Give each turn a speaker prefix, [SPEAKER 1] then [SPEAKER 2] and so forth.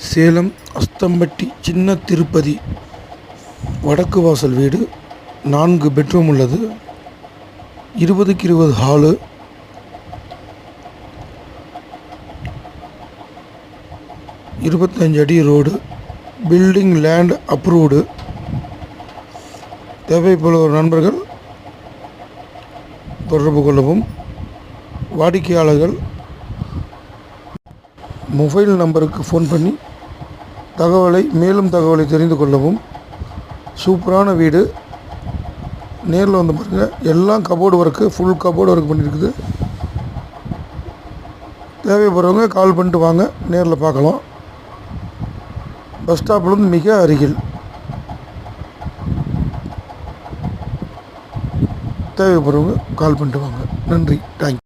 [SPEAKER 1] சேலம் அஸ்தம்பட்டி சின்ன திருப்பதி வடக்கு வாசல் வீடு 4 பெட்ரூம் உள்ளது. 20க்கு 20 ஹாலு, 25 அடி ரோடு, பில்டிங் லேண்ட் அப்ரூவ்டு. தேவைப்படுவோர் நண்பர்கள் தொடர்பு கொள்ளவும். வாடிக்கையாளர்கள் மொபைல் நம்பருக்கு ஃபோன் பண்ணி மேலும் தகவலை தெரிந்து கொள்ளவும். சூப்பரான வீடு, நேரில் வந்து பாருங்கள். எல்லாம் cupboard work, full cupboard work பண்ணியிருக்குது. தேவைப்படுறவங்க கால் பண்ணிட்டு வாங்க, நேரில் பார்க்கலாம். பஸ் ஸ்டாப்லேருந்து மிக அருகில். தேவைப்படுறவங்க கால் பண்ணிட்டு வாங்க. நன்றி, தேங்க்யூ.